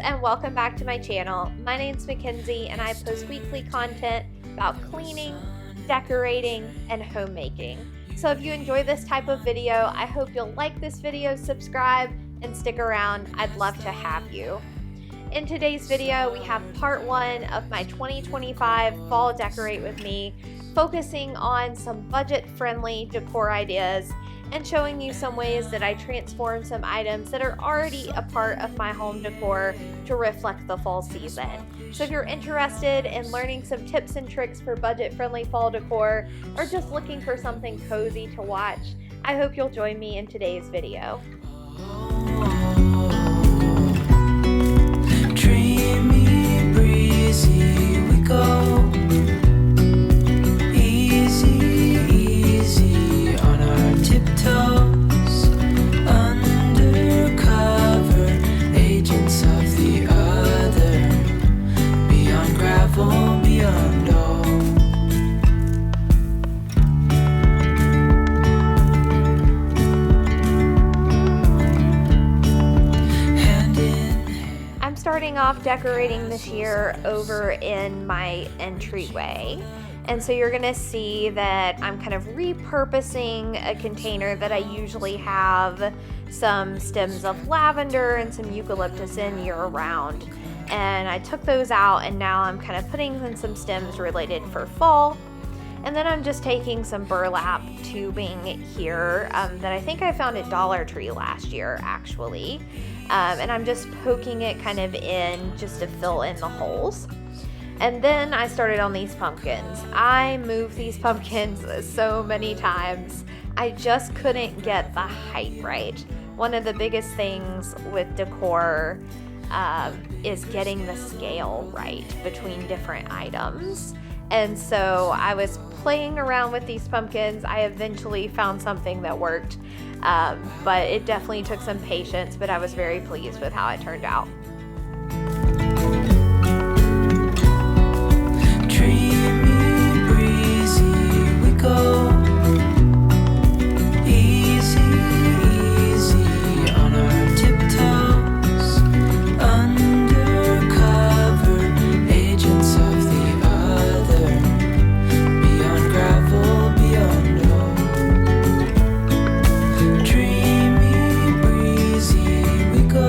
and welcome back to my channel. My name's Mackenzie and I post weekly content about cleaning, decorating, and homemaking. So if you enjoy this type of video, I hope you'll like this video, subscribe, and stick around. I'd love to have you. In today's video, we have part 1 of my 2025 Fall Decorate With Me, focusing on some budget-friendly decor ideas and showing you some ways that I transform some items that are already a part of my home decor to reflect the fall season. So if you're interested in learning some tips and tricks for budget-friendly fall decor, or just looking for something cozy to watch, I hope you'll join me in today's video. Dreamy, breezy, we go. Tiptoes, undercover, agents of the other, beyond gravel, beyond all. Hand in hand. I'm starting off decorating this year over in my entryway. And so you're gonna see that I'm kind of repurposing a container that I usually have some stems of lavender and some eucalyptus in year round. And I took those out and now I'm kind of putting in some stems related for fall. And then I'm just taking some burlap tubing here that I think I found at Dollar Tree last year actually. And I'm just poking it kind of in just to fill in the holes. And then I started on these pumpkins. I moved these pumpkins so many times. I just couldn't get the height right. One of the biggest things with decor is getting the scale right between different items. And so I was playing around with these pumpkins. I eventually found something that worked, but it definitely took some patience, but I was very pleased with how it turned out. Easy, easy on our tiptoes, undercover, agents of the other, beyond gravel, beyond all. Dreamy, breezy, we go.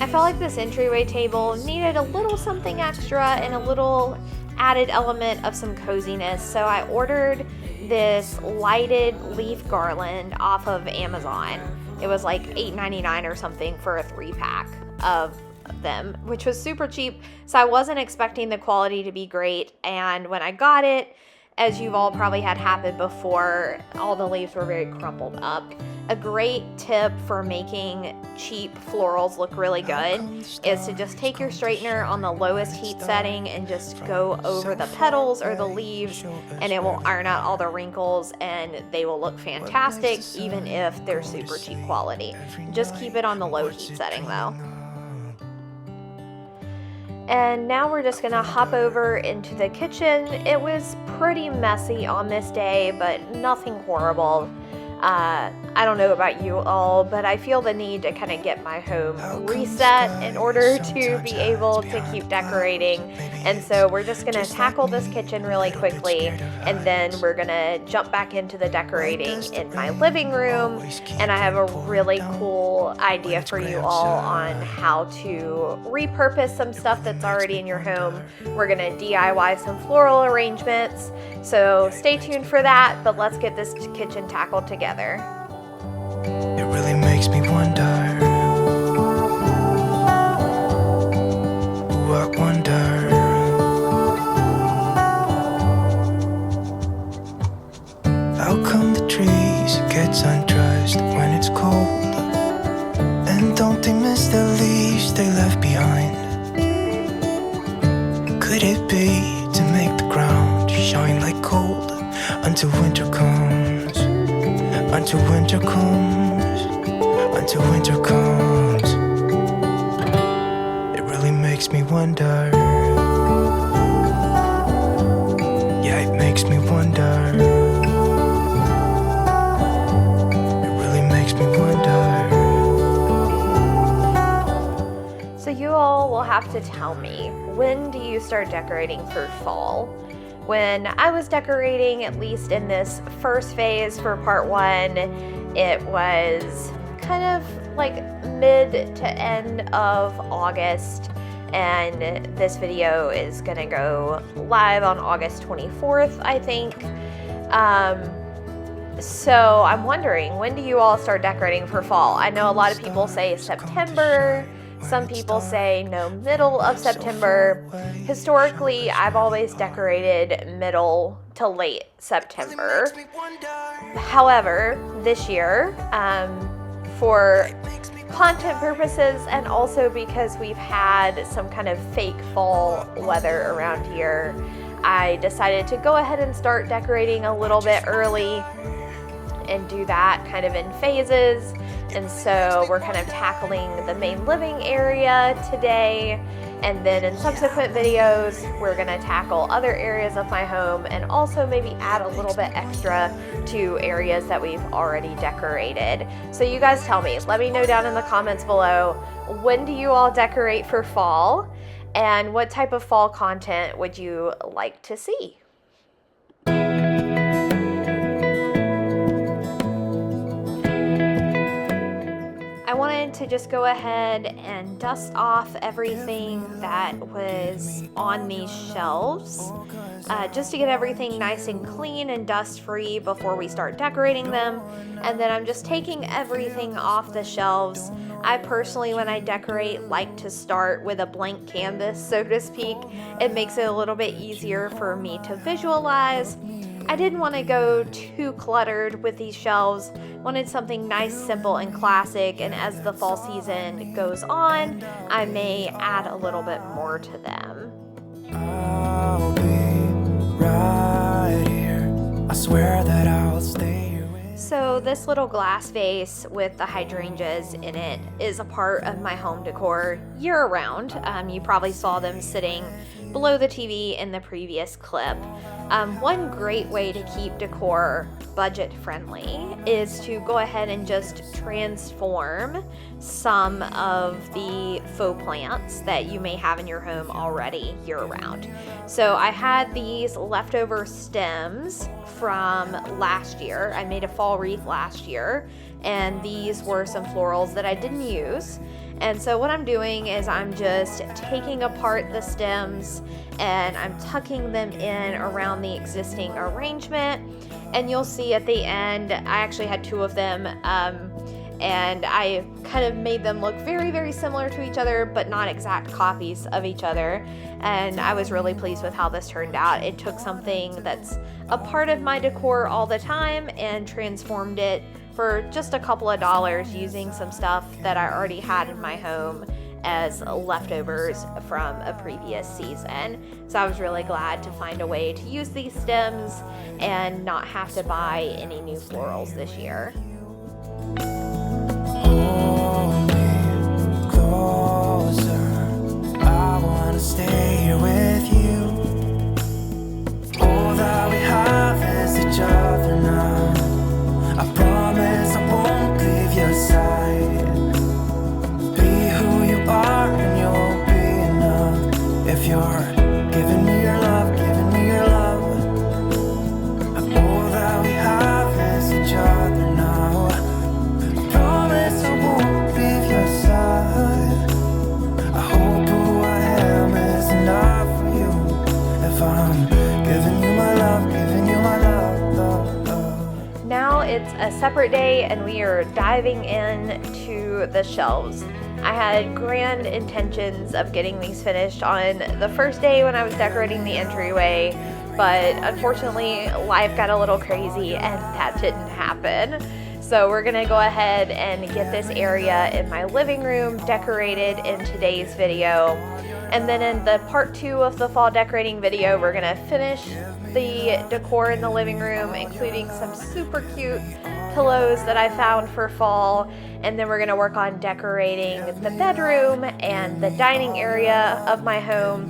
I felt like this entryway table needed a little something extra and a little added element of some coziness, so I ordered this lighted leaf garland off of Amazon. It was like $8.99 or something for a 3-pack of them, which was super cheap, so I wasn't expecting the quality to be great. And when I got it, as you've all probably had happen before, all the leaves were very crumpled up. A great tip for making cheap florals look really good is to just take your straightener on the lowest heat setting and just go over the petals or the leaves, and it will iron out all the wrinkles and they will look fantastic even if they're super cheap quality. Just keep it on the low heat setting though. And now we're just gonna hop over into the kitchen. It was pretty messy on this day, but nothing horrible. I don't know about you all, but I feel the need to kind of get my home reset in order to be able to keep decorating. And so we're just gonna tackle this kitchen really quickly, and then we're gonna jump back into the decorating in my living room. And I have a really cool idea for you all on how to repurpose some stuff that's already in your home. We're gonna DIY some floral arrangements, so stay tuned for that, but let's get this kitchen tackled together. It really makes me wonder. Ooh, I wonder. How come the trees gets undressed when it's cold? And don't they miss the leaves they left behind? Could it be to make the ground shine like gold until winter comes? Until winter comes, until winter comes. It really makes me wonder. Yeah, it makes me wonder. It really makes me wonder. to tell me, when do you start decorating for fall? When I was decorating, at least in this first phase for part 1, it was kind of like mid to end of August, and this video is gonna go live on August 24th, I think. So I'm wondering, when do you all start decorating for fall? I know a lot of people say September. Some people say no, middle of September. Historically, I've always decorated middle to late September. However, this year, for content purposes and also because we've had some kind of fake fall weather around here, I decided to go ahead and start decorating a little bit early and do that kind of in phases. And so we're kind of tackling the main living area today, and then in subsequent videos we're going to tackle other areas of my home and also maybe add a little bit extra to areas that we've already decorated. So you guys tell me, let me know down in the comments below, when do you all decorate for fall, and what type of fall content would you like to see? I wanted to just go ahead and dust off everything that was on these shelves, just to get everything nice and clean and dust free before we start decorating them. And then I'm just taking everything off the shelves. I personally, when I decorate, like to start with a blank canvas, so to speak. It makes it a little bit easier for me to visualize. I didn't want to go too cluttered with these shelves. Wanted something nice, simple, and classic, and as the fall season goes on, I may add a little bit more to them. I'll be right here. I swear that I'll stay here with you. So this little glass vase with the hydrangeas in it is a part of my home decor year-round. You probably saw them sitting below the TV in the previous clip. One great way to keep decor budget friendly is to go ahead and just transform some of the faux plants that you may have in your home already year round. So I had these leftover stems from last year. I made a fall wreath last year, and these were some florals that I didn't use. And so what I'm doing is I'm just taking apart the stems and I'm tucking them in around the existing arrangement. And you'll see at the end, I actually had 2 of them, and I kind of made them look very, very similar to each other, but not exact copies of each other. And I was really pleased with how this turned out. It took something that's a part of my decor all the time and transformed it for just a couple of dollars using some stuff that I already had in my home as leftovers from a previous season. So I was really glad to find a way to use these stems and not have to buy any new florals this year. Hold me closer. I wanna stay here with you. All that we have is each other now. I promise I won't leave your side. Be who you are and you'll be enough. If you're giving me your love, giving me your love. All that we have is each other now. I promise I won't leave your side. I hope who I am is enough for you. If I'm giving you my love, giving you my love, love, love. Now it's a separate day and we are diving into the shelves. I had grand intentions of getting these finished on the first day when I was decorating the entryway, but unfortunately life got a little crazy and that didn't happen. So we're gonna go ahead and get this area in my living room decorated in today's video. And then in the part 2 of the fall decorating video, we're gonna finish the decor in the living room, including some super cute pillows that I found for fall, and then we're going to work on decorating the bedroom and the dining area of my home.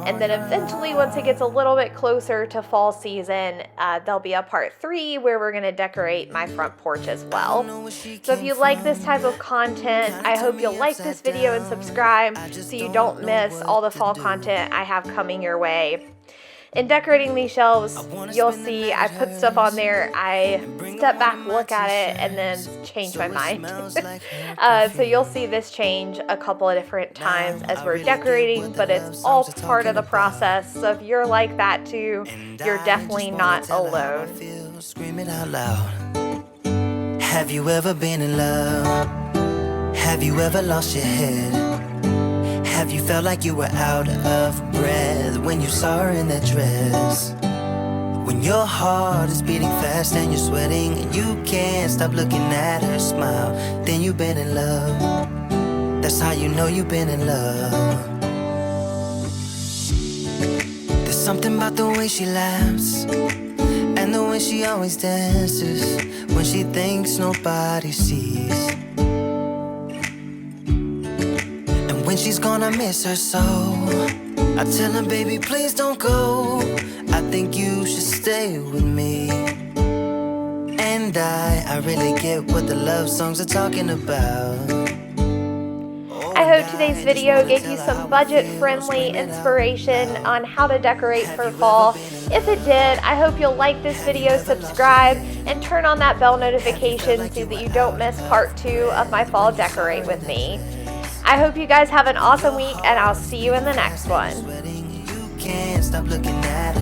And then eventually, once it gets a little bit closer to fall season, there'll be a part 3 where we're going to decorate my front porch as well. So if you like this type of content, I hope you'll like this video and subscribe so you don't miss all the fall content I have coming your way. In decorating these shelves, you'll see I put stuff on there, I step back, look at it, and then change my mind. So you'll see this change a couple of different times as we're decorating, but it's all part of the process. So if you're like that too, you're definitely not alone. Screaming out loud. Have you ever been in love? Have you ever lost your head? Have you felt like you were out of breath when you saw her in that dress? When your heart is beating fast and you're sweating and you can't stop looking at her smile, then you've been in love. That's how you know you've been in love. There's something about the way she laughs and the way she always dances when she thinks nobody sees. When she's gonna miss her so, I tell her, baby, please don't go. I think you should stay with me. And I really get what the love songs are talking about. I hope today's video gave you some budget-friendly inspiration on how to decorate for fall. If it did, I hope you'll like this video, subscribe, and turn on that bell notification so that you don't miss part 2 of my fall decorate with me. I hope you guys have an awesome week, and I'll see you in the next one. You can't stop looking at